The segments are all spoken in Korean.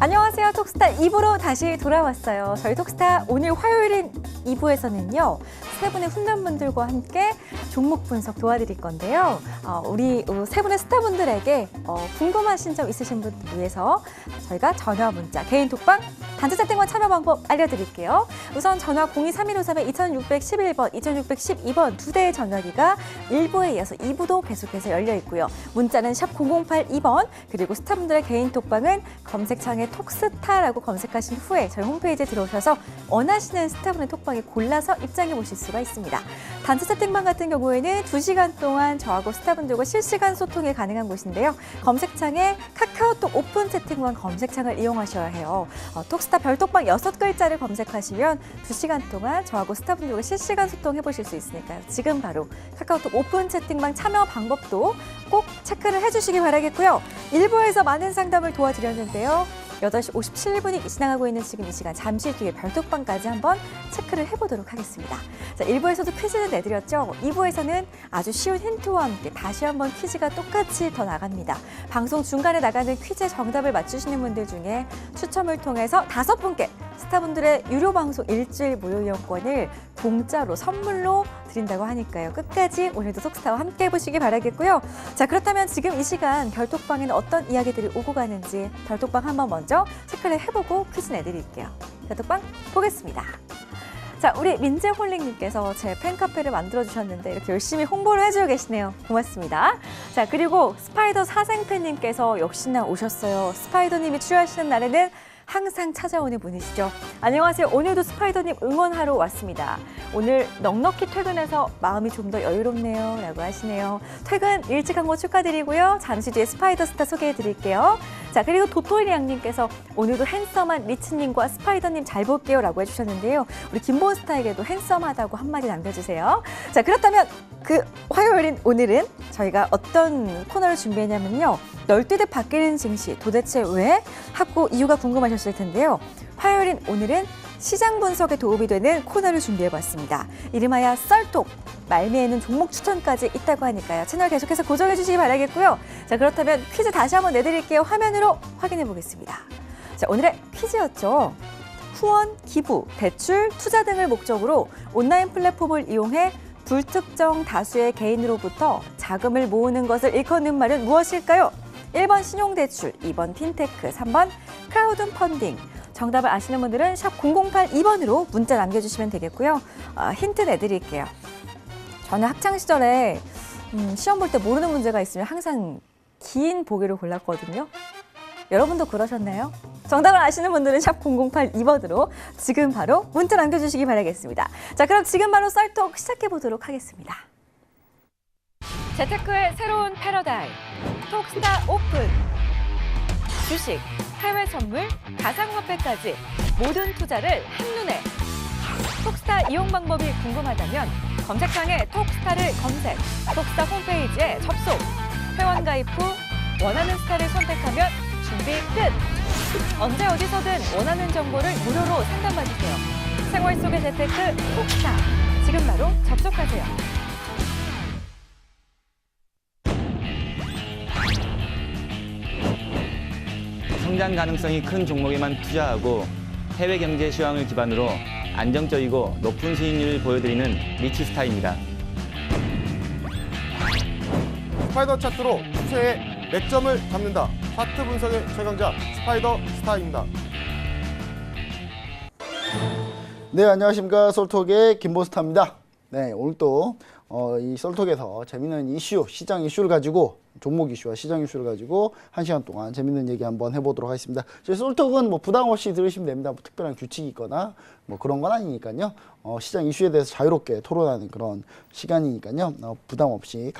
안녕하세요. 톡스타 2부로 다시 돌아왔어요. 저희 톡스타 오늘 화요일인 2부에서는요. 세 분의 훈련분들과 함께 종목 분석 도와드릴 건데요. 우리 세 분의 스타분들에게 궁금하신 점 있으신 분들 위해서 저희가 전화, 문자, 개인 톡방, 단체 채팅방 참여 방법 알려드릴게요. 우선 전화 0231-2611번, 2612번 두 대의 전화기가 1부에 이어서 2부도 계속해서 열려 있고요. 문자는 샵 0082번, 그리고 스타분들의 개인 톡방은 검색창에 톡스타라고 검색하신 후에 저희 홈페이지에 들어오셔서 원하시는 스타분의 톡방에 골라서 입장해 보실 수가 있습니다. 단체 채팅방 같은 경우에는 2시간 동안 저하고 스타분들과 실시간 소통이 가능한 곳인데요. 검색창에 카카오톡 오픈 채팅방 검색창을 이용하셔야 해요. 톡스타 별톡방 6글자를 검색하시면 2시간 동안 저하고 스타분들과 실시간 소통해 보실 수 있으니까요. 지금 바로 카카오톡 오픈 채팅방 참여 방법도 꼭 체크를 해주시기 바라겠고요. 1부에서 많은 상담을 도와드렸는데요. 8시 57분이 지나가고 있는 지금 이 시간 잠시 뒤에 별톡방까지 한번 체크를 해보도록 하겠습니다. 자, 1부에서도 퀴즈를 내드렸죠. 2부에서는 아주 쉬운 힌트와 함께 다시 한번 퀴즈가 똑같이 더 나갑니다. 방송 중간에 나가는 퀴즈 정답을 맞추시는 분들 중에 추첨을 통해서 5분께 스타분들의 유료 방송 일주일 무료 이용권을 공짜로 선물로 드린다고 하니까요. 끝까지 오늘도 톡스타와 함께 해보시기 바라겠고요. 자, 그렇다면 지금 이 시간 별톡방에는 어떤 이야기들이 오고 가는지 별톡방 한번 먼저 체크를 해보고 퀴즈 내드릴게요. 별톡방 보겠습니다. 자, 우리 민재홀링님께서 제 팬카페를 만들어주셨는데 이렇게 열심히 홍보를 해주고 계시네요. 고맙습니다. 자, 그리고 스파이더 사생팬님께서 역시나 오셨어요. 스파이더님이 출연하시는 날에는 항상 찾아오는 분이시죠. 안녕하세요. 오늘도 스파이더님 응원하러 왔습니다. 오늘 넉넉히 퇴근해서 마음이 좀 더 여유롭네요. 라고 하시네요. 퇴근 일찍 한 거 축하드리고요. 잠시 뒤에 스파이더 스타 소개해드릴게요. 자, 그리고 도토리 양님께서 오늘도 핸섬한 리치님과 스파이더님 잘 볼게요. 라고 해주셨는데요. 우리 김본스타에게도 핸섬하다고 한마디 남겨주세요. 자, 그렇다면 그 화요일인 오늘은 저희가 어떤 코너를 준비했냐면요. 널뛰듯 바뀌는 증시 도대체 왜? 하고 이유가 궁금하셨을 텐데요. 화요일인 오늘은 시장 분석에 도움이 되는 코너를 준비해봤습니다. 이름하여 썰톡, 말미에는 종목 추천까지 있다고 하니까요. 채널 계속해서 고정해 주시기 바라겠고요. 자, 그렇다면 퀴즈 다시 한번 내드릴게요. 화면으로 확인해 보겠습니다. 자, 오늘의 퀴즈였죠. 후원, 기부, 대출, 투자 등을 목적으로 온라인 플랫폼을 이용해 불특정 다수의 개인으로부터 자금을 모으는 것을 일컫는 말은 무엇일까요? 1번 신용대출, 2번 핀테크, 3번 크라우드 펀딩. 정답을 아시는 분들은 샵 0082번으로 문자 남겨주시면 되겠고요. 힌트 내드릴게요. 저는 학창시절에 시험 볼 때 모르는 문제가 있으면 항상 긴 보기를 골랐거든요. 여러분도 그러셨나요? 정답을 아시는 분들은 샵 0082번으로 지금 바로 문자 남겨주시기 바라겠습니다. 자, 그럼 지금 바로 썰톡 시작해보도록 하겠습니다. 재테크의 새로운 패러다임, 톡스타 오픈. 주식, 해외 선물, 가상화폐까지 모든 투자를 한눈에. 톡스타 이용 방법이 궁금하다면 검색창에 톡스타를 검색, 톡스타 홈페이지에 접속. 회원 가입 후 원하는 스타를 선택하면 준비 끝! 언제 어디서든 원하는 정보를 무료로 상담받으세요. 생활 속의 재테크 톡스타. 지금 바로 접속하세요. 성장 가능성이 큰 종목에만 투자하고 해외 경제 시황을 기반으로 안정적이고 높은 수익률을 보여드리는 리치스타입니다. 스파이더 차트로 추세의 맥점을 잡는다. 차트 분석의 최강자 스파이더 스타입니다. 네, 안녕하십니까. 썰톡의 김본스타입니다. 네, 오늘 또 이 썰톡에서 재미있는 이슈, 시장 이슈를 가지고 종목 이슈와 시장 이슈를 가지고 1시간 동안 재밌는 얘기 한번 해보도록 하겠습니다. 저희 썰톡은 뭐 부담 없이 들으시면 됩니다. 뭐 특별한 규칙이 있거나 뭐 그런 건 아니니까요. 시장 이슈에 대해서 자유롭게 토론하는 그런 시간이니까요. 부담 없이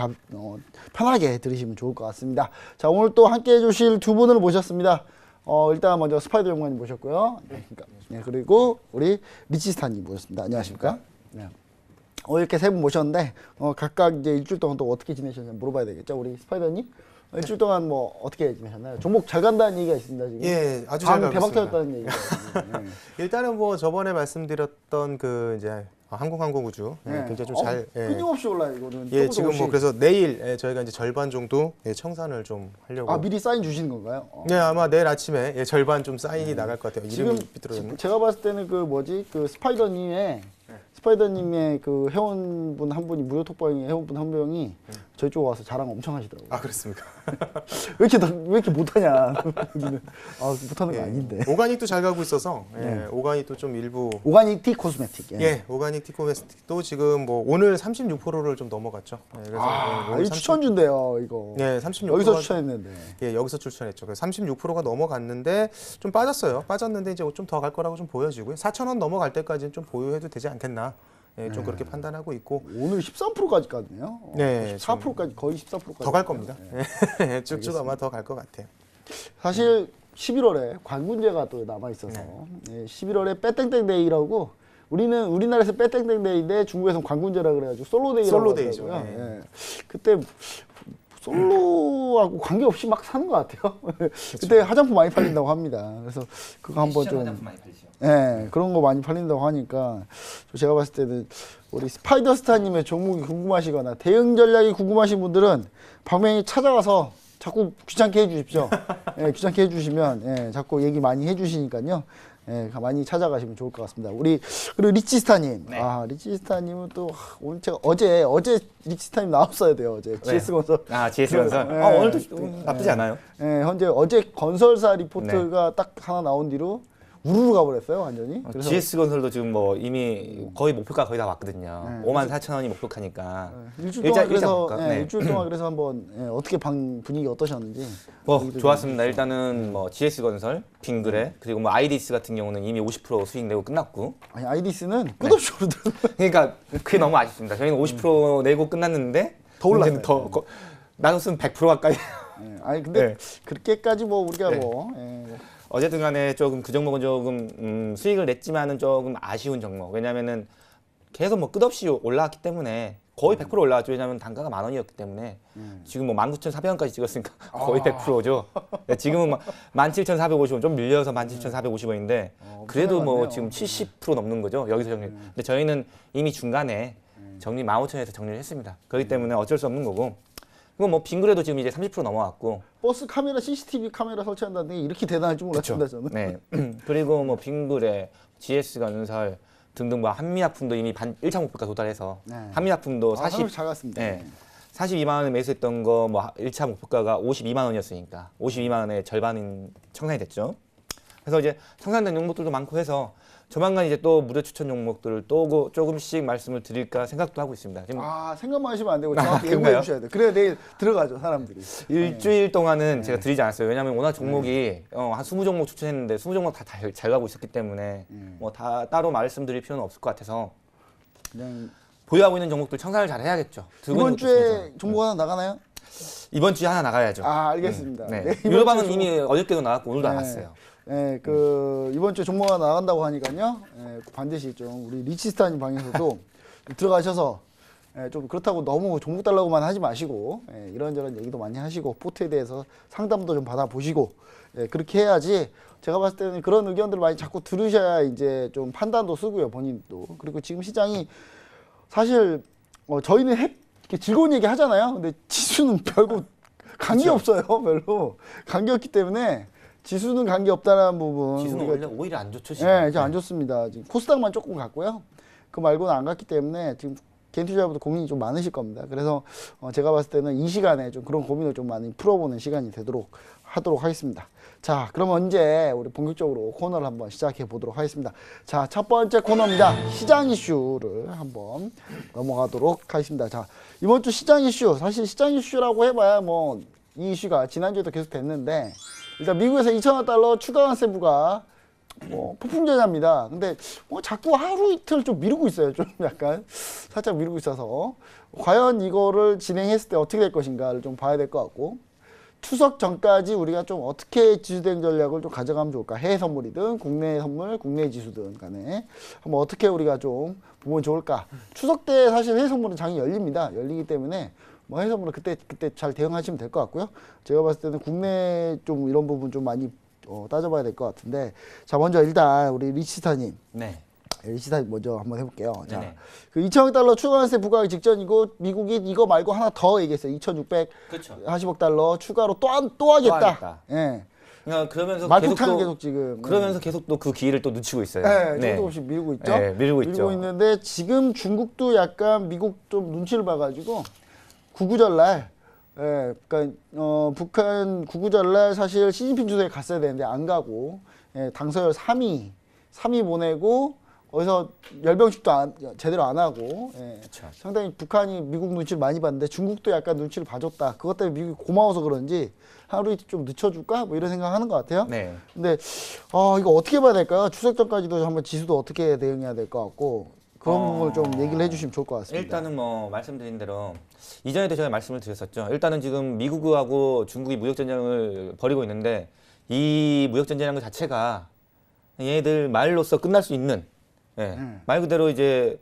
편하게 들으시면 좋을 것 같습니다. 자, 오늘 또 함께 해주실 두 분을 모셨습니다. 일단 먼저 스파이더 연구원님 모셨고요. 네, 그리고 우리 리치스타님 모셨습니다. 안녕하십니까? 네. 이렇게 세 분 모셨는데 각각 이제 일주일 동안 또 어떻게 지내셨는지 물어봐야 되겠죠. 우리 스파이더님 일주일 동안 뭐 어떻게 지내셨나요? 종목 잘 간다는 얘기가 있습니다 지금. 예, 아주 잘 가고 대박 있습니다. 터졌다는 얘기가. 네. 일단은 뭐 저번에 말씀드렸던 그 이제 항공우주 네. 굉장히 좀 잘 끊임없이 올라요 이거는. 예, 조금씩. 지금 뭐 그래서 내일 저희가 이제 절반 정도 청산을 좀 하려고. 아 미리 사인 주시는 건가요? 네, 아마 내일 아침에 절반 좀 사인이 나갈 것 같아요. 지금 이름이 삐뚤어졌네. 제가 봤을 때는 그 스파이더님의 그 회원분 한 분이 무료 톡방에 회원분 한 명이 저희 쪽 와서 자랑 엄청 하시더라고요. 아, 그렇습니까? 왜 이렇게 못하냐? 여기는 못하는 거 아닌데. 오가닉도 잘 가고 있어서 네. 오가닉도 좀 일부 오가닉 티 코스메틱. 오가닉 티코메스틱도 지금 뭐 오늘 36%를 좀 넘어갔죠. 그래서 오늘 이 추천 준대요 이거. 네, 36%가 여기서 추천했는데. 예, 여기서 추천했죠. 그래서 36%가 넘어갔는데 좀 빠졌어요. 빠졌는데 이제 좀 더 갈 거라고 좀 보여지고요. 4,000원 넘어갈 때까지는 좀 보유해도 되지 않겠나. 예, 좀 그렇게 판단하고 있고. 오늘 13%까지 갔네요. 네, 14%까지 거의 14%까지. 더 갈 겁니다. 쭉쭉 아마 더 갈 것 같아요. 사실 11월에 관군제가 또 남아 있어서 11월에 빼땡땡데이라고 우리나라에서 빼땡땡데이인데 중국에서는 관군제라 그래가지고 솔로데이라고 솔로데이죠. 하더라고요. 네. 예. 그때 솔로하고 관계없이 막 사는 것 같아요. 그때 화장품 많이 팔린다고 합니다. 그래서 그거 한번 좀 그런 거 많이 팔린다고 하니까 제가 봤을 때는 우리 스파이더스타님의 종목이 궁금하시거나 대응 전략이 궁금하신 분들은 방명이 찾아가서 자꾸 귀찮게 해주십시오. 귀찮게 해주시면 자꾸 얘기 많이 해주시니까요. 많이 찾아가시면 좋을 것 같습니다. 그리고 리치스타님. 네. 리치스타님은 또 오늘 제가 어제 리치스타님 나왔어야 돼요. 어제 GS건설. GS건설. 네. 오늘도 좀 나쁘지 않아요. 어제 건설사 리포트가 딱 하나 나온 뒤로 우르르 가버렸어요, 완전히. 그래서 GS건설도 지금 뭐 이미 거의 목표가 거의 다 왔거든요. 54,000원이 목표가니까. 일주일 동안 그래서 네. 일주일 동안 그래서 한번 어떻게 분위기 어떠셨는지. 좋았습니다. 일단은 뭐 GS건설, 빙그레 그리고 뭐 아이디스 같은 경우는 이미 50% 수익 내고 끝났고. 아니 아이디스는 끝없이 오르더라고요. 그러니까 그게 너무 아쉽습니다. 저희는 50% 내고 끝났는데 더 올랐어요. 나눴으면 100% 가까이. 아니 근데 네. 그렇게까지 뭐 우리가 네. 어쨌든 간에 조금 그 종목은 조금 수익을 냈지만은 조금 아쉬운 종목. 왜냐면은 계속 뭐 끝없이 올라왔기 때문에 거의 100% 올라왔죠. 왜냐면 단가가 10,000원이었기 때문에 지금 뭐 19,400원까지 찍었으니까 거의 100%죠. 지금은 17,450원 좀 밀려서 17,450원인데 그래도 뭐 많네요. 지금 70% 넘는 거죠. 여기서 정리. 근데 저희는 이미 중간에 정리 15,000원에서 정리를 했습니다. 그렇기 때문에 어쩔 수 없는 거고. 그리고 뭐 빙그레도 지금 이제 30% 넘어왔고. 버스 카메라 CCTV 카메라 설치한다는 게 이렇게 대단할 줄 몰랐습니다 저는. 네. 그리고 뭐 빙그레, GS건설 등등 뭐 한미약품도 이미 1차 목표가 도달해서 한미약품도 40 잘 갔습니다. 네. 42만 원에 매수했던 거 뭐 1차 목표가가 52만 원이었으니까 52만 원의 절반인 청산이 됐죠. 그래서 이제 청산된 종목들도 많고 해서 조만간 이제 또 무료 추천 종목들을 또 조금씩 말씀을 드릴까 생각도 하고 있습니다. 지금 생각만 하시면 안 되고 정확히 그런가요? 예고해 주셔야 돼요. 그래야 내일 들어가죠 사람들이. 일주일 동안은 제가 드리지 않았어요. 왜냐하면 워낙 종목이 한 20종목 추천했는데 20종목 다 잘 가고 있었기 때문에 뭐 다 따로 말씀드릴 필요는 없을 것 같아서 그냥 보유하고 있는 종목들 청산을 잘 해야겠죠. 이번 주에 종목 하나 나가나요? 이번 주에 하나 나가야죠. 알겠습니다. 네. 네, 이번 유로방은 주에 이미 어저께도 나갔고 오늘도 나갔어요. 네, 이번 주에 종목 하나 나간다고 하니까요. 반드시 좀 우리 리치스타님 방에서도 들어가셔서 좀 그렇다고 너무 종목 달라고만 하지 마시고 이런저런 얘기도 많이 하시고 포트에 대해서 상담도 좀 받아보시고 그렇게 해야지 제가 봤을 때는 그런 의견들을 많이 자꾸 들으셔야 이제 좀 판단도 쓰고요 본인도. 그리고 지금 시장이 사실 저희는 이렇게 즐거운 얘기 하잖아요. 근데 지수는 별로 관계 없어요. 별로 관계 없기 때문에 지수는 관계 없다는 부분. 지수는 우리가 원래 오히려 안 좋죠. 지금. 네, 이제 안 좋습니다. 지금 코스닥만 조금 갔고요. 그 말고는 안 갔기 때문에 지금 개인 투자자분들 고민이 좀 많으실 겁니다. 그래서 제가 봤을 때는 이 시간에 좀 그런 고민을 좀 많이 풀어보는 시간이 되도록 하도록 하겠습니다. 자, 그럼 이제 우리 본격적으로 코너를 한번 시작해 보도록 하겠습니다. 자, 첫 번째 코너입니다. 시장 이슈를 한번 넘어가도록 하겠습니다. 자, 이번 주 시장 이슈, 사실 시장 이슈라고 해봐야 뭐 이 이슈가 지난주에도 계속 됐는데 일단 미국에서 2,000원 달러 추가 관세부가 폭풍전야입니다. 근데 자꾸 하루 이틀 좀 미루고 있어요. 좀 약간 살짝 미루고 있어서 과연 이거를 진행했을 때 어떻게 될 것인가를 좀 봐야 될 것 같고 추석 전까지 우리가 좀 어떻게 지수대응 전략을 좀 가져가면 좋을까? 해외 선물이든 국내 선물, 국내 지수든 간에 한번 어떻게 우리가 좀 보면 좋을까? 추석 때 사실 해외 선물은 장이 열립니다. 열리기 때문에 뭐 해외 선물은 그때 잘 대응하시면 될 것 같고요. 제가 봤을 때는 국내 좀 이런 부분 좀 많이 따져봐야 될 것 같은데 자 먼저 일단 우리 리치스타님 네. 시사 먼저 한번 해볼게요. 자, 네네. 그 2천억 달러 추가관세 부과하기 직전이고 미국이 이거 말고 하나 더 얘기했어요. 2,640억 그렇죠. 달러 추가로 또 하겠다. 하겠다. 예. 그러면서 말폭탄은 또 계속 지금. 그러면서 계속 또 그 기회를 또 놓치고 있어요. 네, 조금씩 밀고 있죠. 네, 밀고 있죠. 있는데 지금 중국도 약간 미국 좀 눈치를 봐가지고 구구절날, 그러니까 북한 구구절날 사실 시진핑 주석이 갔어야 되는데 안 가고 당서열 3위 보내고 거기서 열병식도 제대로 안 하고 상당히 북한이 미국 눈치를 많이 봤는데 중국도 약간 눈치를 봐줬다. 그것 때문에 미국이 고마워서 그런지 하루 이틀 좀 늦춰줄까? 뭐 이런 생각하는 것 같아요. 네. 근데 이거 어떻게 봐야 될까요? 추석 전까지도 한번 지수도 어떻게 대응해야 될 것 같고 그런 부분을 좀 얘기를 해주시면 좋을 것 같습니다. 일단은 뭐 말씀드린 대로 이전에도 제가 말씀을 드렸었죠. 일단은 지금 미국하고 중국이 무역 전쟁을 벌이고 있는데 이 무역 전쟁이라는 것 자체가 얘네들 말로써 끝날 수 있는 말 그대로 이제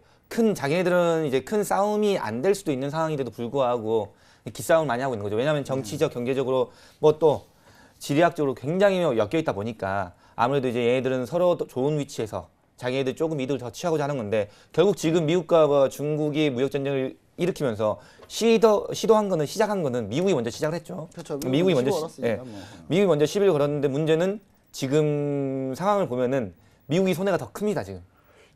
자기네들은 이제 큰 싸움이 안 될 수도 있는 상황인데도 불구하고 기싸움을 많이 하고 있는 거죠. 왜냐하면 정치적, 경제적으로 뭐 또 지리학적으로 굉장히 엮여 있다 보니까 아무래도 이제 얘네들은 서로 좋은 위치에서 자기네들 조금 이득을 더 취하고자 하는 건데 결국 지금 미국과 중국이 무역 전쟁을 일으키면서 시작한 거는 미국이 먼저 시작을 했죠. 그렇죠. 미국이 먼저 걸었으니까 미국이 먼저 시비를 걸었는데 문제는 지금 상황을 보면은 미국이 손해가 더 큽니다 지금.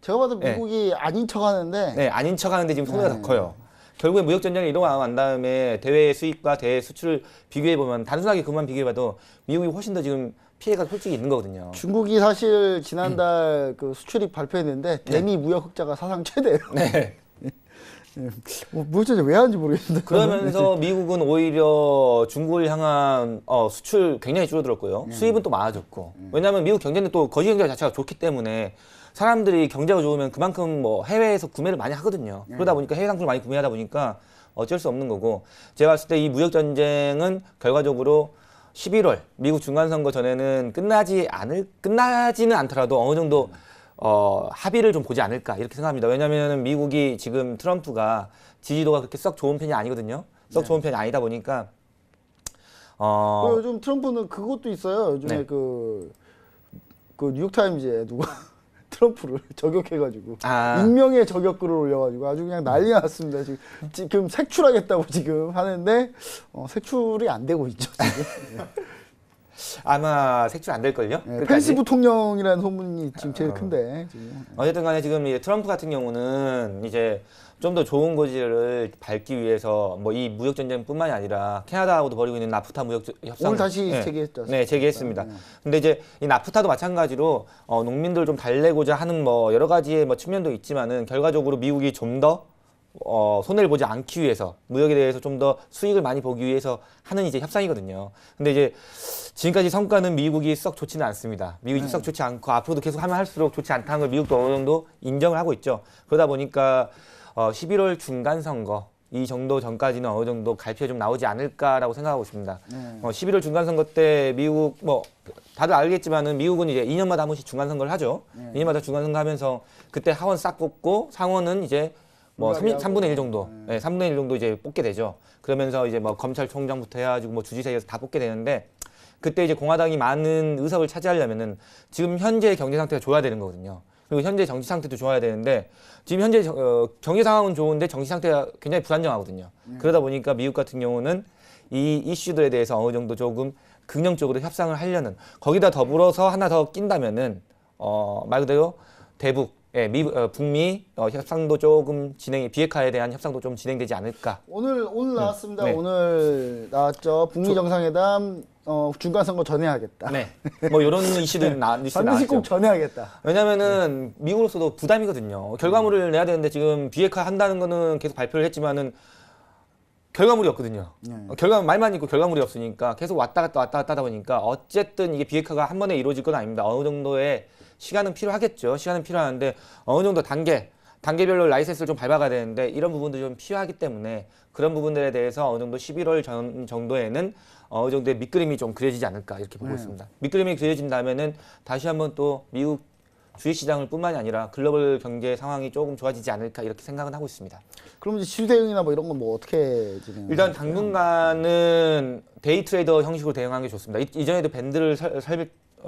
제가 봐도 미국이 아닌 척하는데 네, 아닌 척하는데 지금 손해가 더 커요. 결국에 무역 전쟁이 일어나고 난 다음에 대외 수입과 대외 수출을 비교해 보면 단순하게 그만 비교해봐도 미국이 훨씬 더 지금 피해가 솔직히 있는 거거든요. 중국이 사실 지난달 그 수출입 발표했는데 대미 무역 흑자가 사상 최대예요. 네. 무역 전쟁 왜 하는지 모르겠는데. 그러면서 미국은 오히려 중국을 향한 수출 굉장히 줄어들었고요. 수입은 또 많아졌고. 왜냐하면 미국 경제는 또 거시 경제 자체가 좋기 때문에 사람들이 경제가 좋으면 그만큼 뭐 해외에서 구매를 많이 하거든요. 그러다 보니까 해외 상품을 많이 구매하다 보니까 어쩔 수 없는 거고 제가 봤을 때 이 무역 전쟁은 결과적으로 11월 미국 중간선거 전에는 끝나지는 않더라도 어느 정도 합의를 좀 보지 않을까 이렇게 생각합니다. 왜냐하면 미국이 지금 트럼프가 지지도가 그렇게 썩 좋은 편이 아니거든요. 썩 좋은 편이 아니다 보니까 요즘 트럼프는 그것도 있어요. 요즘에 그 뉴욕타임즈에 누가 트럼프를 저격해가지고 익명의 저격글을 올려가지고 아주 그냥 난리가 났습니다. 지금 색출하겠다고 지금 하는데 색출이 안 되고 있죠. 지금. 아마 색출 안 될걸요? 펜스 부통령이라는 소문이 지금 제일 큰데 지금. 어쨌든 간에 지금 이제 트럼프 같은 경우는 이제 좀 더 좋은 고지를 밟기 위해서 뭐 이 무역 전쟁뿐만이 아니라 캐나다하고도 벌이고 있는 나프타 무역 협상 오늘 다시 재개했죠. 네, 재개했습니다. 근데 이제 이 나프타도 마찬가지로 농민들 좀 달래고자 하는 뭐 여러 가지의 뭐 측면도 있지만은 결과적으로 미국이 좀 더 손해를 보지 않기 위해서 무역에 대해서 좀 더 수익을 많이 보기 위해서 하는 이제 협상이거든요. 근데 이제 지금까지 성과는 미국이 썩 좋지는 않습니다. 미국이 썩 좋지 않고 앞으로도 계속 하면 할수록 좋지 않다는 걸 미국도 어느 정도 인정을 하고 있죠. 그러다 보니까 11월 중간 선거 이 정도 전까지는 어느 정도 갈피가 좀 나오지 않을까라고 생각하고 있습니다. 11월 중간 선거 때 미국 뭐 다들 알겠지만은 미국은 이제 2년마다 한 번씩 중간 선거를 하죠. 2년마다 중간 선거 하면서 그때 하원 싹 뽑고 상원은 이제 뭐 3분의 1 정도, 3분의 1 정도 이제 뽑게 되죠. 그러면서 이제 뭐 검찰총장부터 해가지고 뭐 주지사에서 다 뽑게 되는데 그때 이제 공화당이 많은 의석을 차지하려면은 지금 현재 경제 상태가 좋아야 되는 거거든요. 그리고 현재 정치 상태도 좋아야 되는데 지금 현재 경제 상황은 좋은데 정치 상태가 굉장히 불안정하거든요. 그러다 보니까 미국 같은 경우는 이 이슈들에 대해서 어느 정도 조금 긍정적으로 협상을 하려는 거기다 더불어서 하나 더 낀다면은 말 그대로 대북 북미 협상도 조금 비핵화에 대한 협상도 좀 진행되지 않을까. 오늘 나왔습니다. 네. 오늘 나왔죠. 북미 정상회담 중간 선거 전에 하겠다. 네. 뭐 이런 이슈들 반드시 나왔죠. 꼭 전에 하겠다. 왜냐면은 미국으로서도 부담이거든요. 결과물을 내야 되는데 지금 비핵화 한다는 거는 계속 발표를 했지만은 결과물이 없거든요. 말만 있고 결과물이 없으니까 계속 왔다 갔다 하다 보니까 어쨌든 이게 비핵화가 한 번에 이루어질 건 아닙니다. 어느 정도의 시간은 필요하겠죠. 시간은 필요한데 어느 정도 단계별로 라이센스를 좀 밟아가야 되는데 이런 부분도 좀 필요하기 때문에 그런 부분들에 대해서 어느 정도 11월 정도에는 어느 정도의 밑그림이 좀 그려지지 않을까 이렇게 보고 있습니다. 밑그림이 그려진다면은 다시 한번 또 미국 주식시장을 뿐만이 아니라 글로벌 경제 상황이 조금 좋아지지 않을까 이렇게 생각은 하고 있습니다. 그럼 이제 지수 대응이나 뭐 이런 건 뭐 어떻게 진행? 일단 당분간은 데이 트레이더 형식으로 대응하는 게 좋습니다. 이전에도 밴드를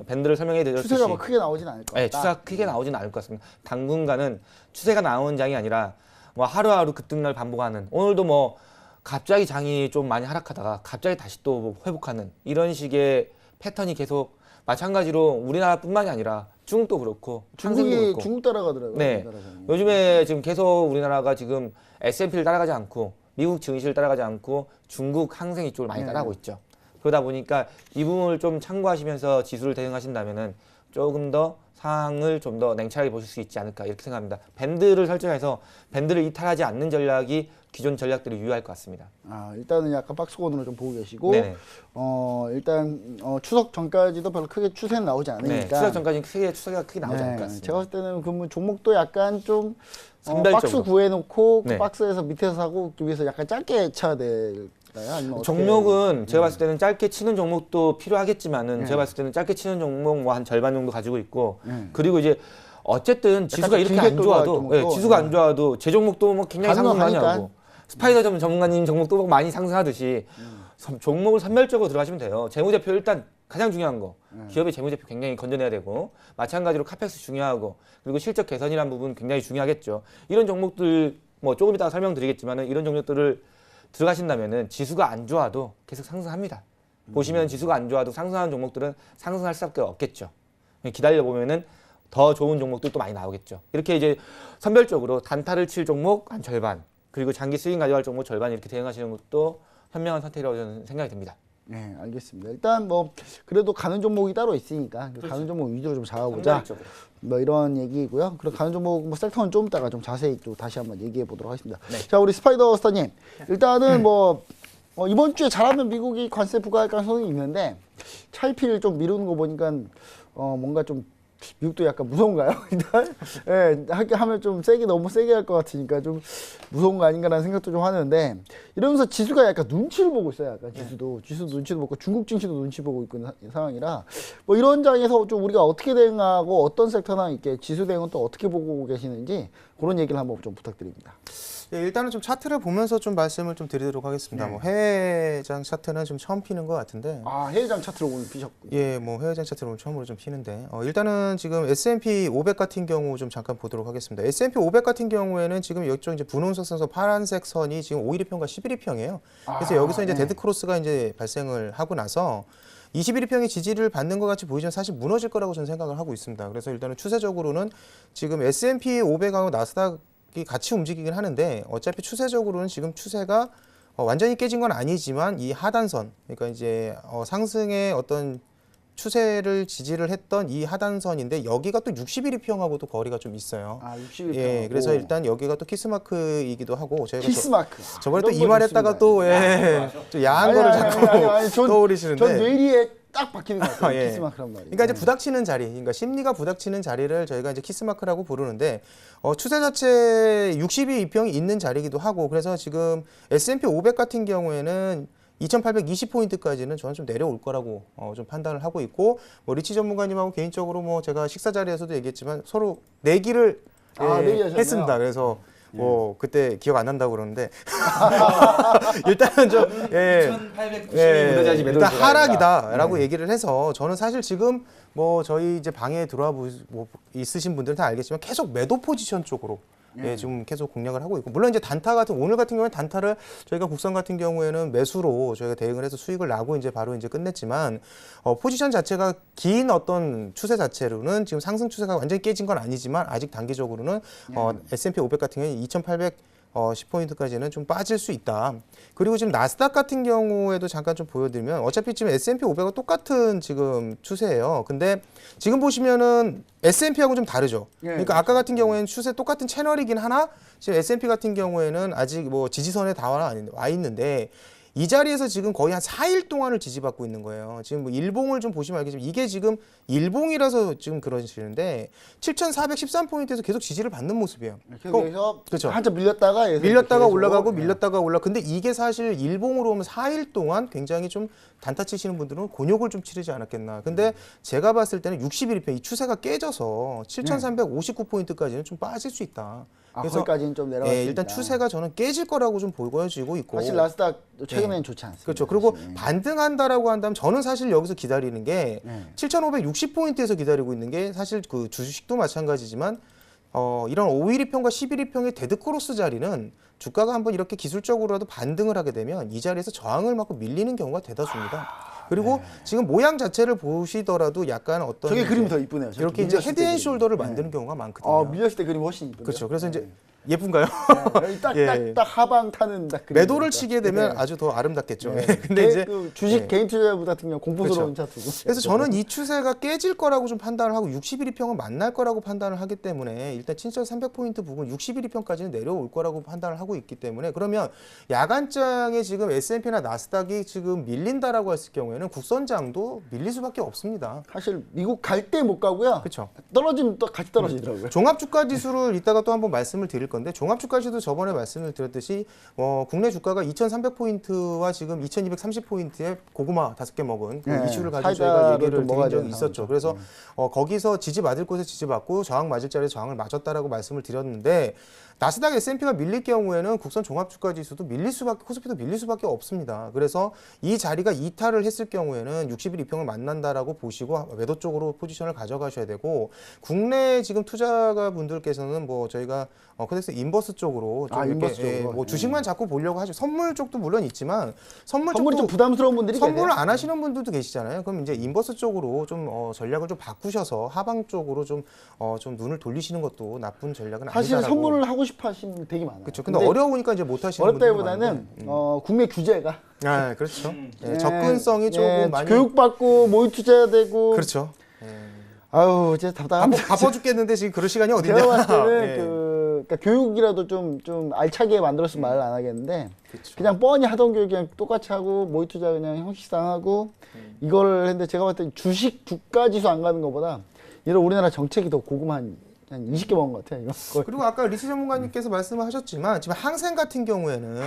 밴드를 설명해 드렸듯이 추세가 뭐 크게 나오진 않을 것 같다. 네, 추세가 크게 나오지는 않을 것 같습니다. 당분간은 추세가 나오는 장이 아니라 뭐 하루하루 급등날 반복하는 오늘도 뭐 갑자기 장이 좀 많이 하락하다가 갑자기 다시 또 회복하는 이런 식의 패턴이 계속 마찬가지로 우리나라뿐만이 아니라 중국도 그렇고 한국도 중국이 그렇고 중국 따라가더라고요. 네. 우리나라는. 요즘에 지금 계속 우리나라가 지금 S&P를 따라가지 않고 미국 증시를 따라가지 않고 중국 항생 이쪽을 많이 네. 따라가고 있죠. 그러다 보니까 이 부분을 좀 참고하시면서 지수를 대응하신다면은 조금 더 상황을 좀 더 냉철하게 보실 수 있지 않을까 이렇게 생각합니다. 밴드를 설정해서 밴드를 이탈하지 않는 전략이 기존 전략들이 유효할 것 같습니다. 일단은 약간 박스권으로 좀 보고 계시고 네네. 일단 추석 전까지도 별로 크게 추세는 나오지 않으니까. 네, 추석 전까지는 추세가 크게 나오지 않을 것 같습니다. 제가 봤을 때는 그 종목도 약간 좀 선별적으로. 박스 구해놓고 그 네. 박스에서 밑에서 사고 그 위에서 약간 짧게 쳐야 될까요? 아니면 어떻게? 종목은 제가 봤을 때는 짧게 치는 종목도 필요하겠지만은 네. 제가 봤을 때는 짧게 치는 종목 뭐 한 절반 정도 가지고 있고 네. 그리고 이제 어쨌든 지수가 좀 이렇게 길게 안 끌고 좋아도 갈 종목도, 지수가 네. 안 좋아도 제 종목도 뭐 굉장히 가능하니까. 상승하냐고 스파이더 전문가님 종목도 많이 상승하듯이 종목을 선별적으로 들어가시면 돼요. 재무제표 일단 가장 중요한 거 기업의 재무제표 굉장히 건져내야 되고 마찬가지로 카펙스 중요하고 그리고 실적 개선이라는 부분 굉장히 중요하겠죠. 이런 종목들 뭐 조금 이따가 설명드리겠지만은 이런 종목들을 들어가신다면은 지수가 안 좋아도 계속 상승합니다. 보시면 지수가 안 좋아도 상승하는 종목들은 상승할 수밖에 없겠죠. 기다려 보면은 더 좋은 종목들 또 많이 나오겠죠. 이렇게 이제 선별적으로 단타를 칠 종목 한 절반 그리고 장기 수익 가져갈 종목 절반 이렇게 대응하시는 것도 현명한 선택이라고 저는 생각이 듭니다. 네, 알겠습니다. 일단 뭐 그래도 가는 종목이 따로 있으니까 그 가는 종목 위주로 좀 잡아보자. 선별적으로. 뭐 이런 얘기고요. 그리고 가는 종목 뭐 섹터는 좀 이따가 좀 자세히 또 다시 한번 얘기해 보도록 하겠습니다. 네. 자, 우리 스파이더 스타님. 일단은 뭐 이번 주에 잘하면 미국이 관세 부과할 가능성이 있는데 차일피일 좀 미루는 거 보니까 뭔가 좀 미국도 약간 무서운가요? 일단 하면 좀 너무 세게 할 것 같으니까 좀 무서운 거 아닌가라는 생각도 좀 하는데 이러면서 지수가 약간 눈치를 보고 있어요. 약간 지수도 눈치도 보고 중국 증시도 눈치 보고 있는 상황이라 뭐 이런 장에서 좀 우리가 어떻게 대응하고 어떤 섹터나 이렇게 지수 대응은 또 어떻게 보고 계시는지 그런 얘기를 한번 좀 부탁드립니다. 예, 일단은 좀 차트를 보면서 좀 말씀을 좀 드리도록 하겠습니다. 뭐 해외장 차트는 좀 처음 피는 것 같은데, 해외장 차트를 오늘 피셨군요. 예, 뭐 해외장 차트를 오늘 처음으로 좀 피는데, 일단은 지금 S&P 500 같은 경우 좀 잠깐 보도록 하겠습니다. S&P 500 같은 경우에는 지금 이쪽 이제 분홍색 선서 파란색 선이 지금 5일이평과 11일평이에요. 그래서 여기서 이제 데드 크로스가 이제 발생을 하고 나서 21일평의 지지를 받는 것 같이 보이지만 사실 무너질 거라고 저는 생각을 하고 있습니다. 그래서 일단은 추세적으로는 지금 S&P 500하고 나스닥 이 같이 움직이긴 하는데 어차피 추세적으로는 지금 추세가 완전히 깨진 건 아니지만 이 하단선 그러니까 이제 상승의 어떤 추세를 지지를 했던 이 하단선인데 여기가 또 61일평하고도 거리가 좀 있어요. 61평. 예, 그래서 일단 여기가 또 키스마크이기도 하고 저희가 키스마크. 저번에 또 이 말했다가 또 좀 야한 거를 자꾸 떠올리시는데 전 뇌리에 딱 박히는 것 같아요. 예. 키스마크란 말이. 그러니까 이제 부닥치는 자리, 그러니까 심리가 부닥치는 자리를 저희가 이제 키스마크라고 부르는데 추세 자체 62평이 있는 자리이기도 하고 그래서 지금 S&P 500 같은 경우에는 2,820포인트까지는 저는 좀 내려올 거라고 좀 판단을 하고 있고 뭐 리치 전문가님하고 개인적으로 뭐 제가 식사 자리에서도 얘기했지만 서로 내기를 내기하셨나요? 했습니다. 그래서 뭐 그때 기억 안 난다고 그러는데 일단은 좀 2,890이 일단 하락이다라고 얘기를 해서 저는 사실 지금 뭐 저희 이제 방에 들어와 있으신 분들은 다 알겠지만 계속 매도 포지션 쪽으로 지금 계속 공략을 하고 있고 물론 이제 단타 오늘 같은 경우에 단타를 저희가 국선 같은 경우에는 매수로 저희가 대응을 해서 수익을 나고 이제 바로 이제 끝냈지만 포지션 자체가 긴 어떤 추세 자체로는 지금 상승 추세가 완전히 깨진 건 아니지만 아직 단기적으로는 S&P 500 같은 경우에 2,810포인트까지는 좀 빠질 수 있다. 그리고 지금 나스닥 같은 경우에도 잠깐 좀 보여드리면 어차피 지금 S&P 500과 똑같은 지금 추세예요. 근데 지금 보시면은 S&P하고 좀 다르죠. 그러니까 아까 같은 경우에는 추세 똑같은 채널이긴 하나 지금 S&P 같은 경우에는 아직 뭐 지지선에 다 와 있는데 이 자리에서 지금 거의 한 4일 동안을 지지받고 있는 거예요. 지금 뭐 일봉을 좀 보시면 알겠지만 이게 지금 일봉이라서 지금 그러시는데 7,413포인트에서 계속 지지를 받는 모습이에요. 그래서 그렇죠. 한참 밀렸다가 올라가고 밀렸다가 올라. 근데 이게 사실 일봉으로 오면 4일 동안 굉장히 좀 단타 치시는 분들은 곤욕을 좀 치르지 않았겠나. 근데 제가 봤을 때는 61일평 이 추세가 깨져서 7,359포인트까지는 좀 빠질 수 있다. 거기까지는 좀 내려갔습니다. 예, 일단 추세가 저는 깨질 거라고 좀 보여지고 있고. 사실 나스닥 최근에는 좋지 않습니다. 그렇죠. 그리고 사실. 반등한다라고 한다면 저는 사실 여기서 기다리는 게 네. 7,560포인트에서 기다리고 있는 게 사실 그 주식도 마찬가지지만 이런 5일이평과 11일평의 데드크로스 자리는 주가가 한번 이렇게 기술적으로라도 반등을 하게 되면 이 자리에서 저항을 맞고 밀리는 경우가 대다수입니다. 그리고 지금 모양 자체를 보시더라도 약간 어떤 저게 이제 그림이 더 이쁘네요. 저렇게 이렇게 이제 밀렸을 때 헤드앤숄더를 그림이. 만드는 경우가 많거든요. 밀렸을 때 그림이 훨씬 이쁜데요. 그렇죠. 그래서 이제 예쁜가요? 딱 예. 하방 타는 딱 그림. 매도를 치게 되면 아주 더 아름답겠죠. 네. 근데 이제 그 주식 개인 투자부 같은 경우 공포스러운 차트고. 그래서 저는 이 추세가 깨질 거라고 좀 판단을 하고 61일평은 만날 거라고 판단을 하기 때문에 일단 7,300포인트 부근 61일평까지는 내려올 거라고 판단을 하고 있기 때문에 그러면 야간장에 지금 S&P나 나스닥이 지금 밀린다라고 했을 경우에는 국선장도 밀릴 수밖에 없습니다. 사실 미국 갈 때 못 가고요. 그렇죠. 떨어지면 또 같이 떨어지더라고요. 종합주가지수를 이따가 또 한번 말씀을 드릴 건데 종합주가지수도 저번에 말씀을 드렸듯이 국내 주가가 2,300포인트와 지금 2,230포인트의 고구마 5개 먹은 그 네, 이슈를 가지고 사이다를 저희가 또 얘기를 먹어야 드린 적이 되는 있었죠. 상황이죠. 그래서 거기서 지지 맞을 곳에 지지 맞고 저항 맞을 자리에 저항을 맞았다라고 말씀을 드렸는데 나스닥 S&P가 밀릴 경우에는 국선 종합주가지수도 밀릴 수밖에 코스피도 밀릴 수밖에 없습니다. 그래서 이 자리가 이탈을 했을 경우에는 60일 이평을 만난다라고 보시고 매도 쪽으로 포지션을 가져가셔야 되고 국내 지금 투자가 분들께서는 뭐 저희가 코덱스 인버스 쪽으로 좀 이렇게 인버스 쪽으로. 뭐 주식만 자꾸 보려고 하죠. 선물 쪽도 물론 있지만 선물이 선물이 좀 부담스러운 분들이 선물을 계세요. 안 하시는 분들도 계시잖아요. 그럼 이제 인버스 쪽으로 좀 전략을 좀 바꾸셔서 하방 쪽으로 좀 눈을 돌리시는 것도 나쁜 전략은 사실 아니다라고. 선물을 하고 싶어 하시는 분이 되게 많아요. 그렇죠. 근데 어려우니까 이제 못 하시는 분들이 어렵다기보다는 많은데. 국내 규제가 아, 그렇죠. 예, 접근성이 조금 많이 교육받고 모의 투자되고 그렇죠. 아유 이제 답답합니다. 바빠 죽겠는데 지금 그럴 시간이 어딨냐. 제가 봤을 때는 예. 그러니까 교육이라도 좀 알차게 만들었으면 말을 안 하겠는데 그렇죠. 그냥 뻔히 하던 교육 그냥 똑같이 하고 모의 투자 그냥 형식상 하고 이거를 했는데 제가 봤을 때 주식 주가지수 안 가는 것보다 이런 우리나라 정책이 더 고구마 한 20개 먹은 것 같아요. 이거 거의. 그리고 아까 리치 전문가님께서 말씀하셨지만 지금 항생 같은 경우에는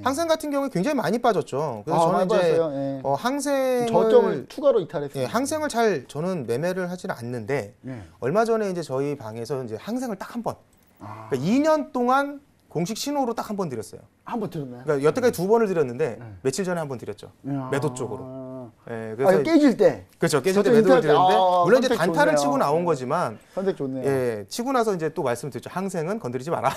항생 같은 경우에 굉장히 많이 빠졌죠. 그래서 저는 많이 이제 빠졌어요. 예. 항생을 저점을 추가로 이탈했어요. 예, 항생을 잘 저는 매매를 하지는 않는데 예. 얼마 전에 이제 저희 방에서 이제 항생을 딱 한 번, 그러니까 2년 동안 공식 신호로 딱 한 번 드렸어요. 한번 들었나요? 그러니까 여태까지 2번을 드렸는데 며칠 전에 한 번 드렸죠. 매도 쪽으로. 예, 이거 깨질 때 그렇죠. 깨질 때 저도 매도를 인터넷- 드렸는데 물론 이제 선택 단타를 좋네요. 치고 나온 거지만 선택 좋네요. 예, 치고 나서 이제 또 말씀드렸죠. 항생은 건드리지 마라.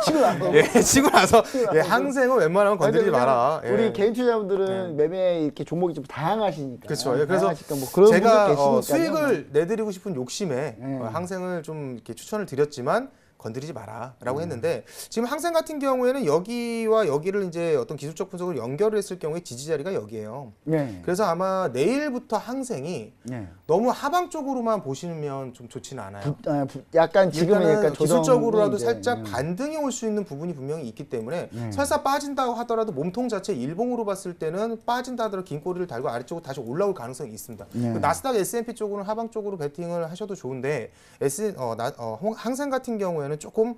치고 나서. 예, 치고 나서 예, 항생은 웬만하면 건드리지 마라. 예. 우리 개인 투자자분들은 매매 이렇게 종목이 좀 다양하시니까. 그렇죠. 예, 그래서 다양하시니까 뭐 그런 제가 분들 계시니까요. 수익을 내드리고 싶은 욕심에 네. 항생을 좀 이렇게 추천을 드렸지만 건드리지 마라라고 했는데 지금 항생 같은 경우에는 여기와 여기를 이제 어떤 기술적 분석을 연결을 했을 경우에 지지 자리가 여기예요. 네. 그래서 아마 내일부터 항생이 네. 너무 하방 쪽으로만 보시면 좀 좋지는 않아요. 약간 지금은 일단은 약간 기술적으로라도 이제, 살짝 반등이 올 수 있는 부분이 분명히 있기 때문에 네. 설사 빠진다고 하더라도 몸통 자체 일봉으로 봤을 때는 빠진다 하더라도 긴 꼬리를 달고 아래쪽으로 다시 올라올 가능성이 있습니다. 네. 그 나스닥 S&P 쪽으로는 하방 쪽으로 베팅을 하셔도 좋은데 항생 같은 경우에는 조금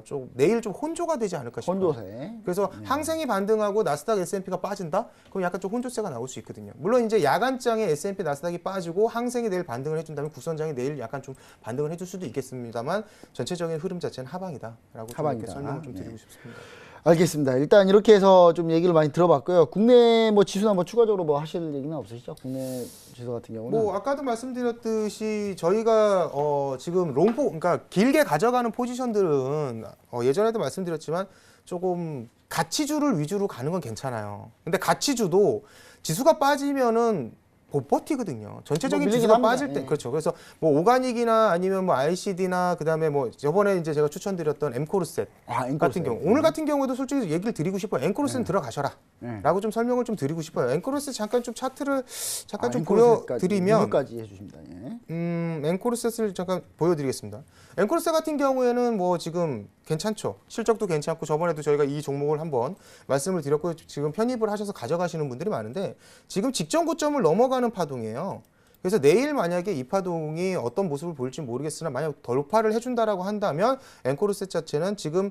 좀 내일 좀 혼조가 되지 않을까 싶어요. 혼조세. 그래서 항생이 반등하고 나스닥 S&P가 빠진다? 그럼 약간 좀 혼조세가 나올 수 있거든요. 물론 이제 야간장에 S&P 나스닥이 빠지고 항생이 내일 반등을 해준다면 국선장이 내일 약간 좀 반등을 해줄 수도 있겠습니다만 전체적인 흐름 자체는 하방이다라고 좀 하방이다. 이렇게 설명을 좀 네. 드리고 싶습니다. 알겠습니다. 일단 이렇게 해서 좀 얘기를 많이 들어봤고요. 국내 뭐 지수나 뭐 추가적으로 뭐 하실 얘기는 없으시죠? 국내 지수 같은 경우는. 뭐 아까도 말씀드렸듯이 저희가 지금 롱포 그러니까 길게 가져가는 포지션들은 예전에도 말씀드렸지만 조금 가치주를 위주로 가는 건 괜찮아요. 근데 가치주도 지수가 빠지면은 못 버티거든요. 전체적인 뭐 지수가 합니다. 빠질 때 예. 그렇죠. 그래서 뭐 오가닉이나 아니면 뭐 ICD나 그다음에 뭐 저번에 이제 제가 추천드렸던 엠코르셋 엠코르셋. 같은 경우 오늘 같은 경우에도 솔직히 얘기를 드리고 싶어요. 엠코르셋은 들어가셔라라고 좀 설명을 좀 드리고 싶어요. 엠코르셋 잠깐 좀 차트를 잠깐 좀 보여드리면 리뷰까지 해주십니다. 예. 앵코르셋을 잠깐 보여드리겠습니다. 앵코르셋 같은 경우에는 뭐 지금 괜찮죠. 실적도 괜찮고 저번에도 저희가 이 종목을 한번 말씀을 드렸고 지금 편입을 하셔서 가져가시는 분들이 많은데 지금 직전 고점을 넘어가는 파동이에요. 그래서 내일 만약에 이 파동이 어떤 모습을 보일지 모르겠으나 만약 돌파를 해준다라고 한다면 앵코르셋 자체는 지금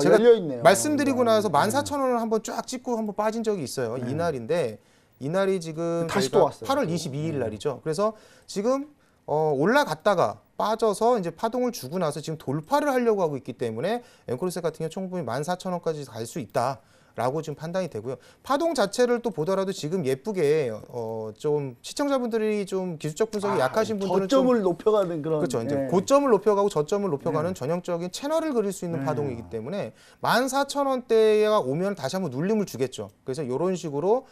제가 열려있네요. 말씀드리고 나서 14,000원을 한번 쫙 찍고 한번 빠진 적이 있어요. 이날인데 이날이 지금 다시 저희가 또 왔어요. 8월 22일 날이죠. 그래서 지금 올라갔다가 빠져서 이제 파동을 주고 나서 지금 돌파를 하려고 하고 있기 때문에 앵코르셋 같은 경우 충분히 14,000원까지 갈 수 있다. 라고 지금 판단이 되고요. 파동 자체를 또 보더라도 지금 예쁘게 좀 시청자분들이 좀 기술적 분석이 약하신 분들은 저점을 높여가는 그런 그렇죠. 이제 예. 고점을 높여가고 저점을 높여가는 전형적인 채널을 그릴 수 있는 파동이기 때문에 14,000원대가 오면 다시 한번 눌림을 주겠죠. 그래서 이런 식으로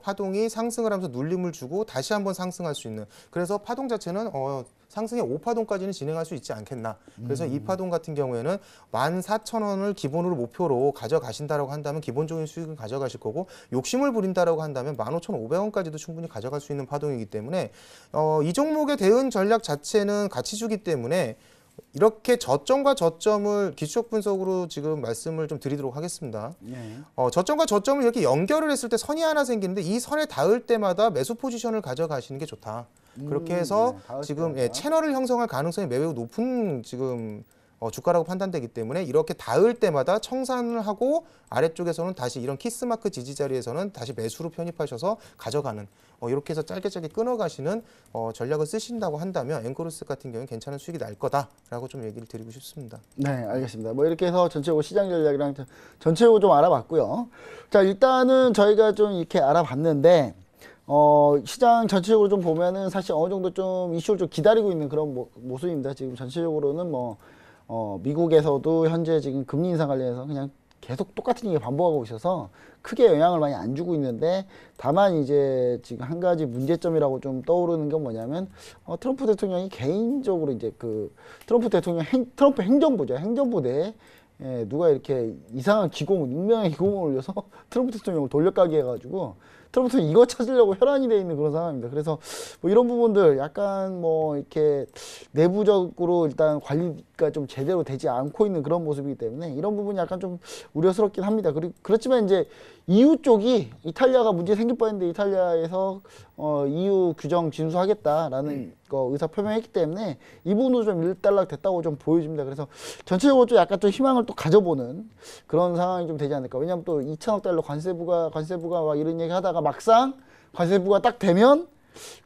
파동이 상승을 하면서 눌림을 주고 다시 한번 상승할 수 있는, 그래서 파동 자체는 상승의 5파동까지는 진행할 수 있지 않겠나. 그래서 이 파동 같은 경우에는 14,000원을 기본으로 목표로 가져가신다라고 한다면 기본적인 수익은 가져가실 거고, 욕심을 부린다라고 한다면 15,500원까지도 충분히 가져갈 수 있는 파동이기 때문에 이 종목의 대응 전략 자체는 가치주기 때문에 이렇게 저점과 저점을 기술적 분석으로 지금 말씀을 좀 드리도록 하겠습니다. 예. 저점과 저점을 이렇게 연결을 했을 때 선이 하나 생기는데 이 선에 닿을 때마다 매수 포지션을 가져가시는 게 좋다. 그렇게 해서 네, 닿을 지금 때마다. 채널을 형성할 가능성이 매우 높은 지금 주가라고 판단되기 때문에 이렇게 닿을 때마다 청산을 하고 아래쪽에서는 다시 이런 키스마크 지지 자리에서는 다시 매수로 편입하셔서 가져가는, 이렇게 해서 짧게 끊어가시는 전략을 쓰신다고 한다면 앵코르셋 같은 경우는 괜찮은 수익이 날 거다라고 좀 얘기를 드리고 싶습니다. 네, 알겠습니다. 뭐 이렇게 해서 전체적으로 시장 전략이랑 전체적으로 좀 알아봤고요. 자, 일단은 저희가 좀 이렇게 알아봤는데 시장 전체적으로 좀 보면은 사실 어느 정도 좀 이슈를 좀 기다리고 있는 그런 모습입니다. 지금 전체적으로는 미국에서도 현재 지금 금리 인상 관련해서 그냥 계속 똑같은 얘기 반복하고 있어서 크게 영향을 많이 안 주고 있는데, 다만 이제 지금 한 가지 문제점이라고 좀 떠오르는 게 뭐냐면 트럼프 대통령이 개인적으로 이제 그 트럼프 대통령 트럼프 행정부 내에 누가 이렇게 이상한 익명의 기공을 올려서 트럼프 대통령을 돌려가게 해가지고 트럼프 대통령이 이거 찾으려고 혈안이 돼 있는 그런 상황입니다. 그래서 뭐 이런 부분들 약간 이렇게 내부적으로 일단 관리가 좀 제대로 되지 않고 있는 그런 모습이기 때문에 이런 부분이 약간 좀 우려스럽긴 합니다. 그렇지만 이제 EU 쪽이 이탈리아가 문제 생길 뻔했는데 이탈리아에서 EU 규정 진수하겠다라는 거 의사 표명했기 때문에 이 부분도 좀 일단락 됐다고 좀 보여집니다. 그래서 전체적으로 좀 약간 좀 희망을 또 가져보는 그런 상황이 좀 되지 않을까. 왜냐하면 또 2천억 달러 관세부가 막 이런 얘기 하다가 막상 관세부가 딱 되면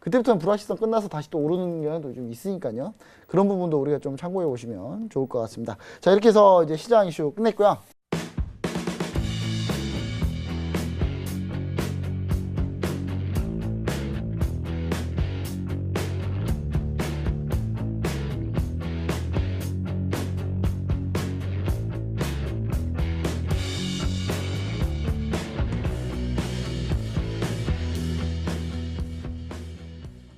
그때부터는 불확실성 끝나서 다시 또 오르는 경향도 좀 있으니까요. 그런 부분도 우리가 좀 참고해 보시면 좋을 것 같습니다. 자, 이렇게 해서 이제 시장 이슈 끝냈고요.